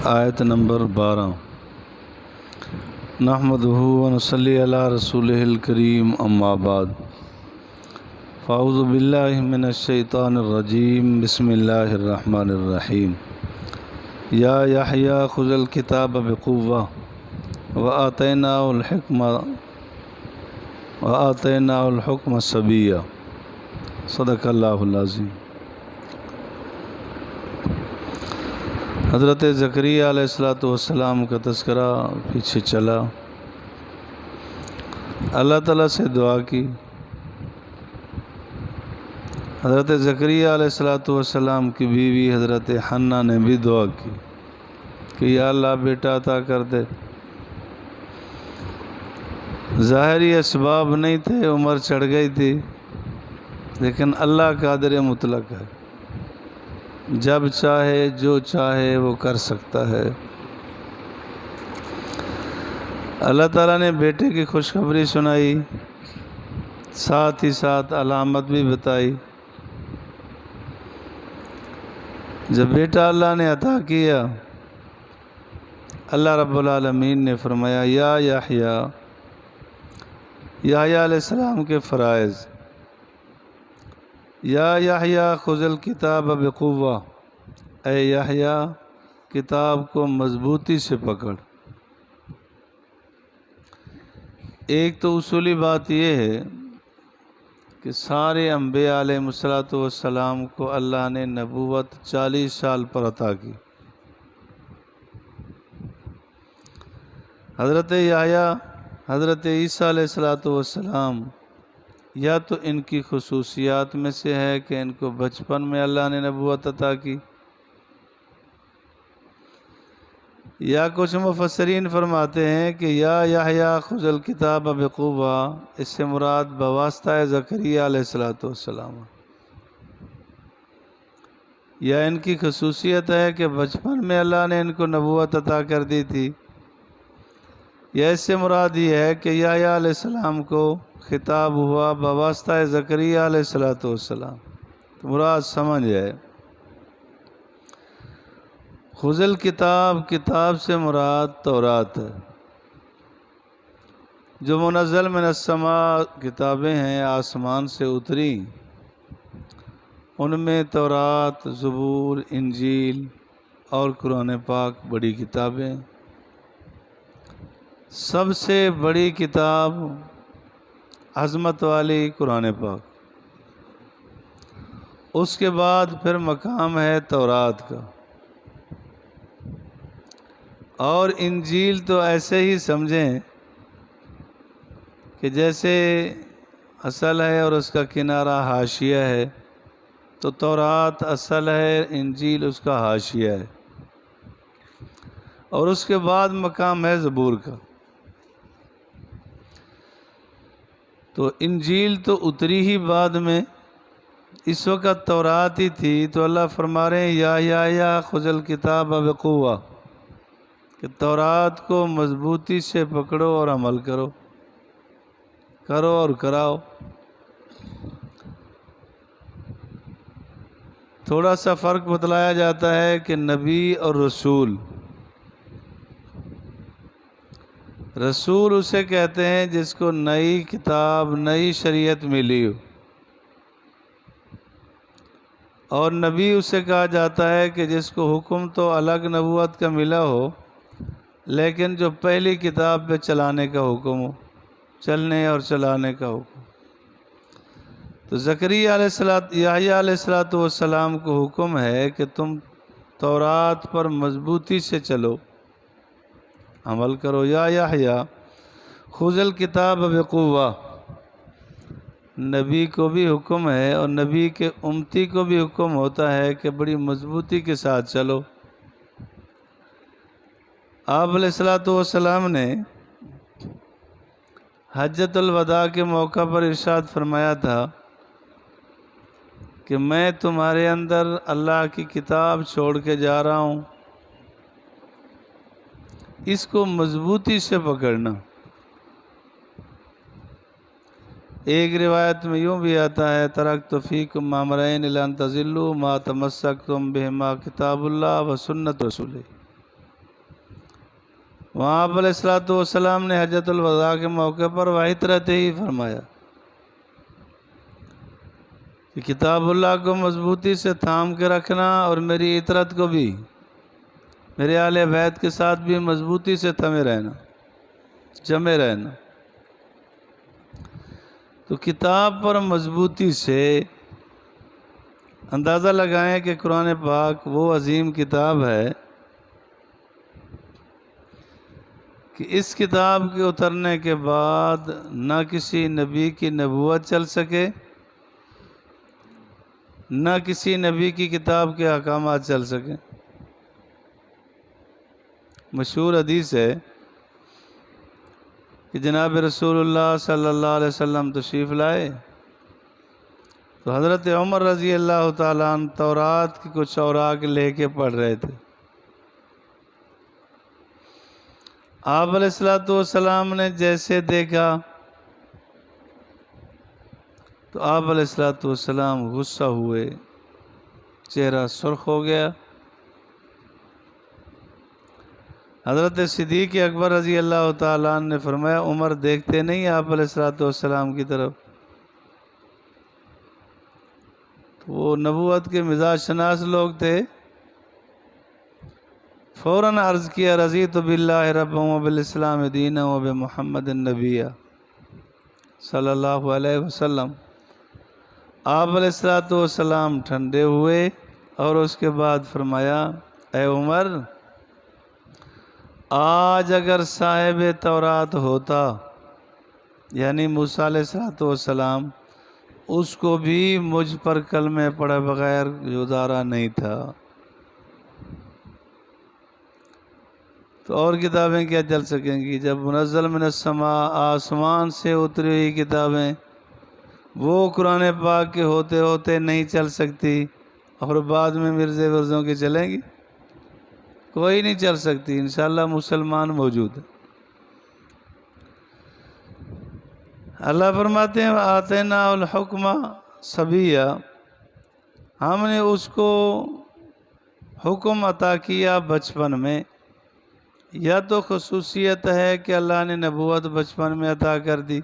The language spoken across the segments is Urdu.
آیت نمبر 12۔ نحمدہ و نصلی علی رسولہ الکریم، اما بعد، فاعوذ باللہ من الشیطان الرجیم، بسم اللہ الرحمن الرحیم۔ یا یحییٰ خذ الکتاب بقوہ وآتیناہ الحکم صبیہ۔ صدق اللہ العظیم۔ حضرت زکریہ علیہ السلام کا تذکرہ پیچھے چلا۔ اللہ تعالیٰ سے دعا کی۔ حضرت زکریہ علیہ السلام کی بیوی حضرت حنہ نے بھی دعا کی کہ یا اللہ بیٹا عطا کر دے۔ ظاہری اسباب نہیں تھے، عمر چڑھ گئی تھی، لیکن اللہ قادر مطلق ہے، جب چاہے جو چاہے وہ کر سکتا ہے۔ اللہ تعالیٰ نے بیٹے کی خوشخبری سنائی، ساتھ ہی ساتھ علامت بھی بتائی۔ جب بیٹا اللہ نے عطا کیا، اللہ رب العالمین نے فرمایا یا یحییٰ، یحییٰ علیہ السلام کے فرائض، یا یحییٰ خذ الکتاب بقوہ، اے یحییٰ کتاب کو مضبوطی سے پکڑ۔ ایک تو اصولی بات یہ ہے کہ سارے انبیاء علیہ السلام کو اللہ نے نبوت 40 سال پر عطا کی۔ حضرت یحییٰ، حضرت عیسیٰ علیہ السلام، یا تو ان کی خصوصیات میں سے ہے کہ ان کو بچپن میں اللہ نے نبوت عطا کی، یا کچھ مفسرین فرماتے ہیں کہ یا یحییٰ خذ الکتاب بقوہ، اس سے مراد بواسطہ زکریہ علیہ السلام، یا ان کی خصوصیت ہے کہ بچپن میں اللہ نے ان کو نبوت عطا کر دی تھی، یا اس سے مراد یہ ہے کہ یحییٰ علیہ السلام کو خطاب ہوا بواسطہ زکریہ علیہ السلام۔ تو مراد سمجھ جائے، خذ الکتاب، کتاب سے مراد تورات ہے، جو منزل من السماء کتابیں ہیں، آسمان سے اتری، ان میں تورات، زبور، انجیل اور قرآن پاک بڑی کتابیں۔ سب سے بڑی کتاب عظمت والی قرآن پاک، اس کے بعد پھر مقام ہے تورات کا، اور انجیل تو ایسے ہی سمجھیں کہ جیسے اصل ہے اور اس کا کنارہ حاشیہ ہے، تو تورات اصل ہے، انجیل اس کا حاشیہ ہے، اور اس کے بعد مقام ہے زبور کا۔ تو انجیل تو اتری ہی بعد میں، اس وقت تورات ہی تھی، تو اللہ فرما رہے ہیں یا یحییٰ خذ الکتاب بقوہ، کہ تورات کو مضبوطی سے پکڑو اور عمل کرو اور کراؤ۔ تھوڑا سا فرق بتلایا جاتا ہے کہ نبی اور رسول، رسول اسے کہتے ہیں جس کو نئی کتاب، نئی شریعت ملی ہو، اور نبی اسے کہا جاتا ہے کہ جس کو حکم تو الگ نبوت کا ملا ہو، لیکن جو پہلی کتاب پہ چلانے کا حکم ہو، چلنے اور چلانے کا حکم۔ تو زکریہ یحییٰ علیہ السلام کو حکم ہے کہ تم تورات پر مضبوطی سے چلو، عمل کرو۔ یا یحییٰ خذ الکتاب بقوہ، نبی کو بھی حکم ہے اور نبی کے امتی کو بھی حکم ہوتا ہے کہ بڑی مضبوطی کے ساتھ چلو۔ آپ علیہ السلام نے حجۃ الوداع کے موقع پر ارشاد فرمایا تھا کہ میں تمہارے اندر اللہ کی کتاب چھوڑ کے جا رہا ہوں، اس کو مضبوطی سے پکڑنا۔ ایک روایت میں یوں بھی آتا ہے ترکت فیکم امرین لن تضلوا ما تمسکتم بہما کتاب اللہ و سنت رسولہ، وہاں آپ علیہ الصلوۃ والسلام نے حجۃ الوداع کے موقع پر وہی طرح ہی فرمایا کہ کتاب اللہ کو مضبوطی سے تھام کے رکھنا اور میری اطرت کو بھی، میرے اہل بیت کے ساتھ بھی مضبوطی سے تھمے رہنا، جمے رہنا۔ تو کتاب پر مضبوطی سے اندازہ لگائیں کہ قرآن پاک وہ عظیم کتاب ہے کہ اس کتاب کے اترنے کے بعد نہ کسی نبی کی نبوت چل سکے، نہ کسی نبی کی کتاب کے احکامات چل سکیں۔ مشہور حدیث ہے کہ جناب رسول اللہ صلی اللہ علیہ وسلم تشریف لائے تو حضرت عمر رضی اللہ تعالیٰ عنہ تورات کی کچھ اوراق لے کے پڑھ رہے تھے۔ آپ علیہ الصلوۃ والسلام نے جیسے دیکھا تو آپ علیہ الصلوۃ والسلام غصہ ہوئے، چہرہ سرخ ہو گیا۔ حضرت صدیق اکبر رضی اللہ تعالیٰ عنہ نے فرمایا عمر دیکھتے نہیں آپ علیہ الصلوۃ والسلام کی طرف؟ تو وہ نبوت کے مزاج شناس لوگ تھے، فوراً عرض کیا رضیت باللہ ربا وبالاسلام دینا وبمحمد النبی صلی اللہ علیہ وسلم۔ آپ علیہ الصلوۃ والسلام ٹھنڈے ہوئے اور اس کے بعد فرمایا اے عمر، آج اگر صاحب تورات ہوتا یعنی موسیٰ علیہ الصلوۃ والسلام، اس کو بھی مجھ پر کلمے پڑھے بغیر گزارا نہیں تھا۔ تو اور کتابیں کیا چل سکیں گی جب منزل من السماء، آسمان سے اتری ہوئی کتابیں وہ قرآن پاک کے ہوتے ہوتے نہیں چل سکتی، اور بعد میں مرزے ورزوں کے چلیں گی؟ کوئی نہیں چل سکتی۔ انشاءاللہ مسلمان موجود ہے۔ اللہ فرماتے ہیں آتینا الحکمہ صبیہ، ہم نے اس کو حکم عطا کیا بچپن میں۔ یا تو خصوصیت ہے کہ اللہ نے نبوت بچپن میں عطا کر دی،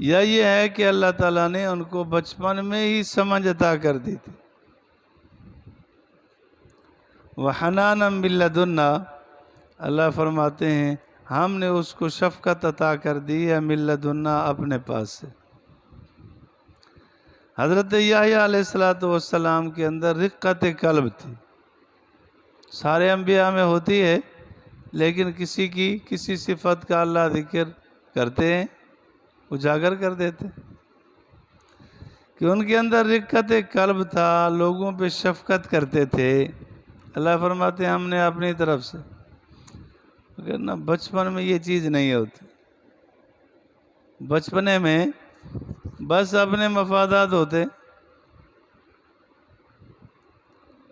یا یہ ہے کہ اللہ تعالیٰ نے ان کو بچپن میں ہی سمجھ عطا کر دی تھی۔ وَحَنَانًا مِن لَدُنَّا، اللہ فرماتے ہیں ہم نے اس کو شفقت عطا کر دی ہے مِن لَدُنَّا، اپنے پاس سے۔ حضرت یحییٰ علیہ الصلوۃ والسلام کے اندر رقت قلب تھی، سارے انبیاء میں ہوتی ہے، لیکن کسی صفت کا اللہ ذکر کرتے ہیں، اجاگر کر دیتے کہ ان کے اندر رقت قلب تھا، لوگوں پہ شفقت کرتے تھے۔ اللہ فرماتے ہیں ہم نے اپنی طرف سے، اگر نہ بچپن میں یہ چیز نہیں ہوتی، بچپنے میں بس اپنے مفادات ہوتے،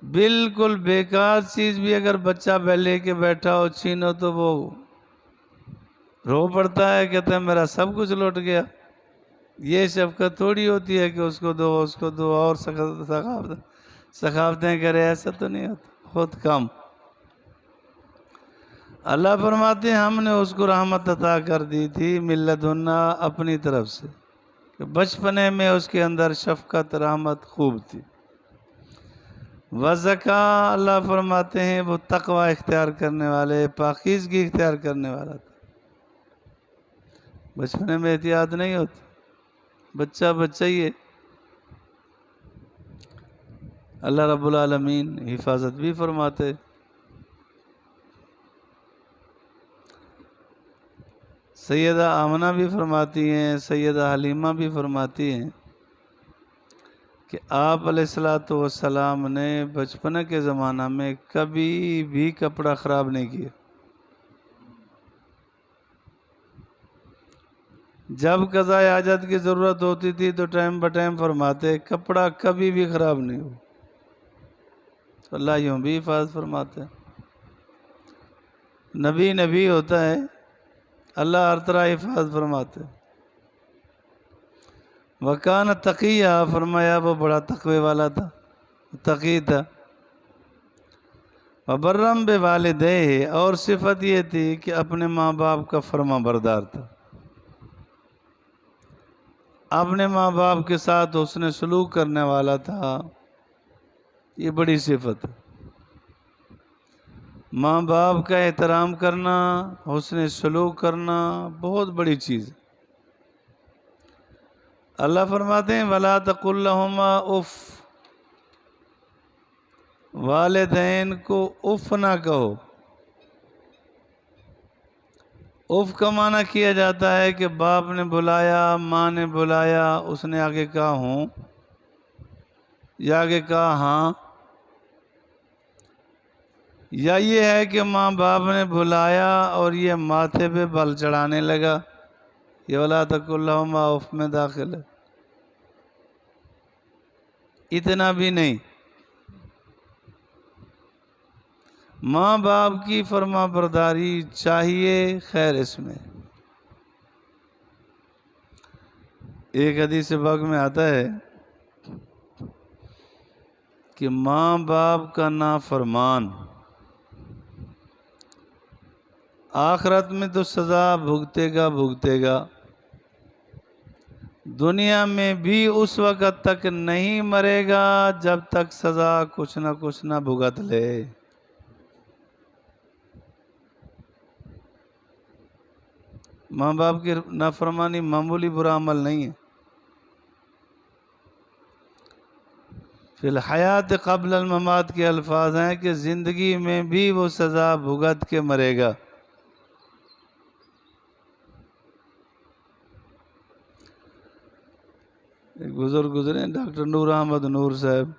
بالکل بیکار چیز بھی اگر بچہ لے کے بیٹھا ہو چھینو تو وہ رو پڑتا ہے، کہتا ہے میرا سب کچھ لوٹ گیا۔ یہ شفقت تھوڑی ہوتی ہے کہ اس کو دو اس کو دو اور سخاوتیں کرے، ایسا تو نہیں ہوتا، بہت کم۔ اللہ فرماتے ہیں ہم نے اس کو رحمت عطا کر دی تھی من لدنا، اپنی طرف سے، کہ بچپنے میں اس کے اندر شفقت رحمت خوب تھی۔ وزکا، اللہ فرماتے ہیں وہ تقوی اختیار کرنے والے، پاکیزگی اختیار کرنے والا تھا۔ بچپنے میں احتیاط نہیں ہوتی، بچہ بچہ ہی ہے۔ اللہ رب العالمین حفاظت بھی فرماتے۔ سیدہ آمنہ بھی فرماتی ہیں، سیدہ حلیمہ بھی فرماتی ہیں کہ آپ علیہ الصلوۃ والسلام نے بچپنے کے زمانہ میں کبھی بھی کپڑا خراب نہیں کیا۔ جب قضاء حاجت کی ضرورت ہوتی تھی تو ٹائم بہ ٹائم فرماتے کپڑا کبھی بھی خراب نہیں ہو۔ اللہ یوں بھی حفاظت فرماتے ہیں۔ نبی ہوتا ہے، اللہ ہر طرح حفاظت فرماتے ہیں۔ وَكَانَ تَقِيًّا، فرمایا وہ بڑا تقوی والا تھا، تقی تھا۔ وبرم بوالدیہ، اور صفت یہ تھی کہ اپنے ماں باپ کا فرما بردار تھا، اپنے ماں باپ کے ساتھ حسن سلوک کرنے والا تھا. یہ بڑی صفت ہے. ماں باپ کا احترام کرنا، حسن سلوک کرنا بہت بڑی چیز ہے. اللہ فرماتے ہیں وَلَا تَقُلْ لَهُمَا اف، والدین کو اف نہ کہو. اف کا معنی کیا جاتا ہے کہ باپ نے بلایا، ماں نے بلایا، اس نے آگے کہا ہوں یا آگے کہا ہاں، یا یہ ہے کہ ماں باپ نے بلایا اور یہ ماتھے پہ بل چڑھانے لگا. یہ وَلَا تَقُلْ لَهُمَا اف میں داخل ہے. اتنا بھی نہیں. ماں باپ کی فرما برداری چاہیے، خیر اس میں. ایک حدیث پاک میں آتا ہے کہ ماں باپ کا نافرمان آخرت میں تو سزا بھگتے گا، دنیا میں بھی اس وقت تک نہیں مرے گا جب تک سزا کچھ نہ بھگت لے. ماں باپ کی نافرمانی معمولی برا عمل نہیں ہے. فی الحیات قبل الممات کے الفاظ ہیں کہ زندگی میں بھی وہ سزا بھگت کے مرے گا. ایک بزرگ گزرے ہیں ڈاکٹر نور احمد نور صاحب،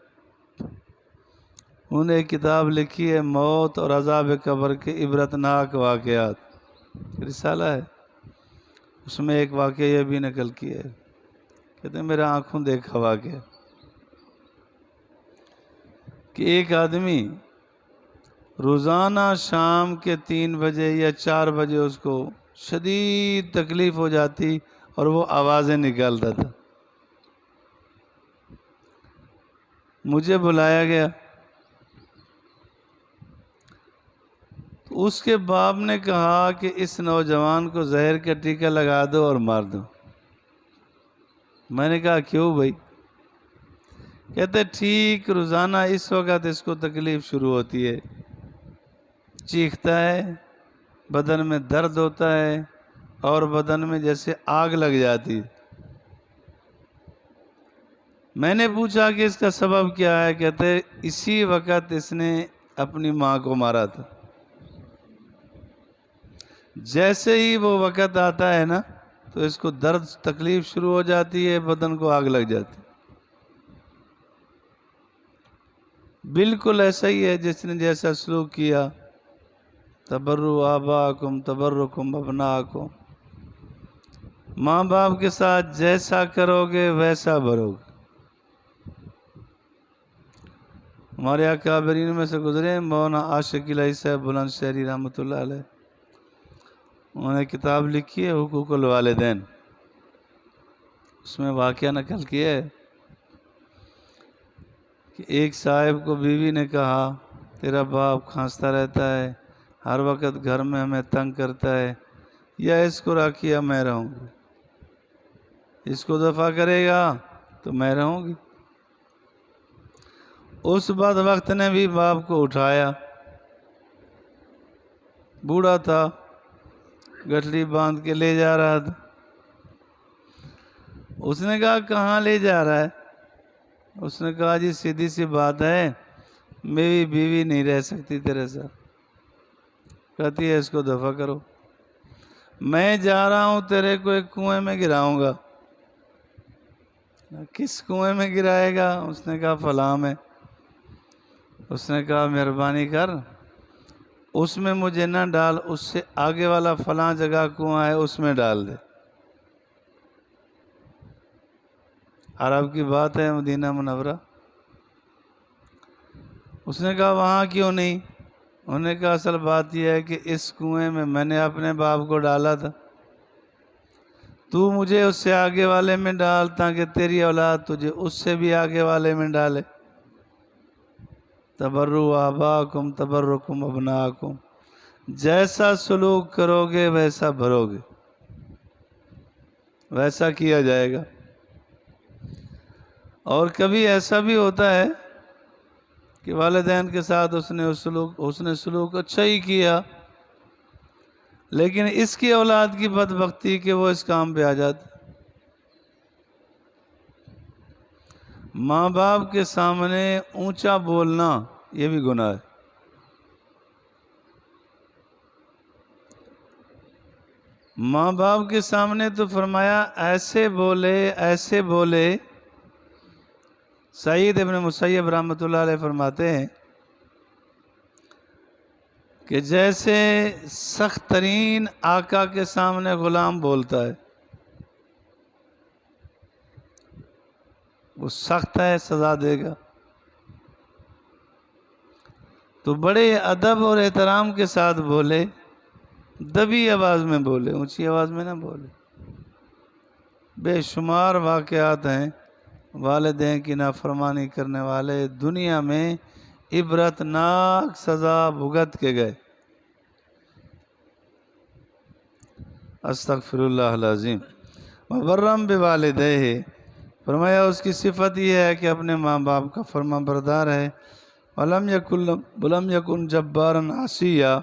انہوں نے ایک کتاب لکھی ہے موت اور عذاب قبر کے عبرتناک واقعات، رسالہ ہے. اس میں ایک واقعہ یہ بھی نقل کیا ہے، کہتے ہیں میرا آنکھوں دیکھا واقعہ کہ ایک آدمی روزانہ شام کے 3 بجے یا 4 بجے اس کو شدید تکلیف ہو جاتی اور وہ آوازیں نکالتا تھا. مجھے بلایا گیا، تو اس کے باپ نے کہا کہ اس نوجوان کو زہر کا ٹیکہ لگا دو اور مار دو. میں نے کہا کیوں بھائی؟ کہتے ٹھیک روزانہ اس وقت اس کو تکلیف شروع ہوتی ہے، چیختا ہے، بدن میں درد ہوتا ہے اور بدن میں جیسے آگ لگ جاتی. میں نے پوچھا کہ اس کا سبب کیا ہے؟ کہتے اسی وقت اس نے اپنی ماں کو مارا تھا. جیسے ہی وہ وقت آتا ہے نا تو اس کو درد تکلیف شروع ہو جاتی ہے، بدن کو آگ لگ جاتی. بالکل ایسا ہی ہے جس نے جیسا سلوک کیا. تبروا آباءکم تبرکم ابناءکم، ماں باپ کے ساتھ جیسا کرو گے ویسا بھرو گے. ہمارے یہاں کابرین میں سے گزرے مولانا عاشق الہی صاحب بلند شہری رحمۃ اللہ علیہ، انہوں نے کتاب لکھی ہے حقوق الوالدین. اس میں واقعہ نقل کیا ہے کہ ایک صاحب کو بیوی نے کہا تیرا باپ کھانستا رہتا ہے، ہر وقت گھر میں ہمیں تنگ کرتا ہے، یا اس کو راکھی یا میں رہوں گی. اس کو دفع کرے گا تو میں رہوں گی. اس بعد وقت نے بھی باپ کو اٹھایا، بوڑھا تھا، گٹھڑی باندھ کے لے جا رہا تھا. اس نے کہا کہاں لے جا رہا ہے؟ اس نے کہا جی سیدھی سی بات ہے، میری بیوی نہیں رہ سکتی تیرے ساتھ. کہتی ہے اس کو دفع کرو. میں جا رہا ہوں تیرے کو ایک کنویں میں گراؤں گا. کس کنویں میں گرائے گا؟ اس نے کہا فلاں میں. اس نے کہا مہربانی کر اس میں مجھے نہ ڈال، اس سے آگے والا فلاں جگہ کنواں ہے اس میں ڈال دے. عرب کی بات ہے، مدینہ منورہ. اس نے کہا وہاں کیوں نہیں؟ انہوں نے کہا اصل بات یہ ہے کہ اس کنویں میں نے اپنے باپ کو ڈالا تھا، تو مجھے اس سے آگے والے میں ڈال تاکہ تیری اولاد تجھے اس سے بھی آگے والے میں ڈالے. تبرو آباکم تبرکم ابناکم، جیسا سلوک کرو گے ویسا بھرو گے، ویسا کیا جائے گا۔ اور کبھی ایسا بھی ہوتا ہے کہ والدین کے ساتھ اس نے سلوک اچھا ہی کیا، لیکن اس کی اولاد کی بدبختی کہ وہ اس کام پہ آ جاتی۔ ماں باپ کے سامنے اونچا بولنا یہ بھی گناہ ہے۔ ماں باپ کے سامنے تو فرمایا ایسے بولے۔ سعید ابن مسیب رحمۃ اللہ علیہ فرماتے ہیں کہ جیسے سخت ترین آقا کے سامنے غلام بولتا ہے، وہ سخت ہے، سزا دے گا، تو بڑے ادب اور احترام کے ساتھ بولے، دبی آواز میں بولے، اونچی آواز میں نہ بولے۔ بے شمار واقعات ہیں والدین کی نافرمانی کرنے والے دنیا میں عبرتناک سزا بھگت کے گئے۔ استغفر اللہ العظیم۔ وبرم بوالدیہ، فرمایا اس کی صفت یہ ہے کہ اپنے ماں باپ کا فرما بردار ہے۔ ولم یکن جبارا عصیا،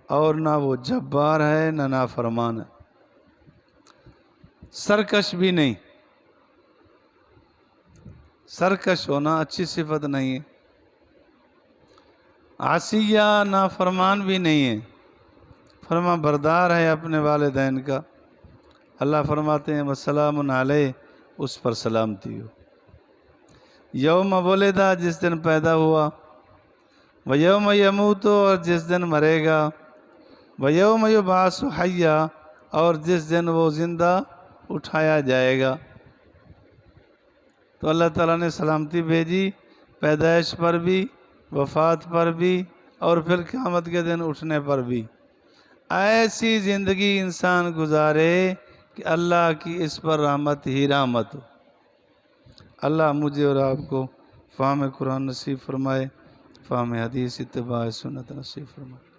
اور نہ وہ جبار ہے نہ نافرمان ہے، سرکش بھی نہیں۔ سرکش ہونا اچھی صفت نہیں ہے، عصیہ نافرمان بھی نہیں ہے، فرما بردار ہے اپنے والدین کا۔ اللہ فرماتے ہیں وسلام علیہ، اس پر سلامتی ہو۔ یوم ولدا، جس دن پیدا ہوا، ویوم یموت، اور جس دن مرے گا، ویوم یبعث حیا، اور جس دن وہ زندہ اٹھایا جائے گا۔ تو اللہ تعالیٰ نے سلامتی بھیجی پیدائش پر بھی، وفات پر بھی، اور پھر قیامت کے دن اٹھنے پر بھی۔ ایسی زندگی انسان گزارے کہ اللہ کی اس پر رحمت ہی رحمت ہو۔ اللہ مجھے اور آپ کو فہم قرآن نصیب فرمائے، فہم حدیث اتباع سنت نصیب فرمائے۔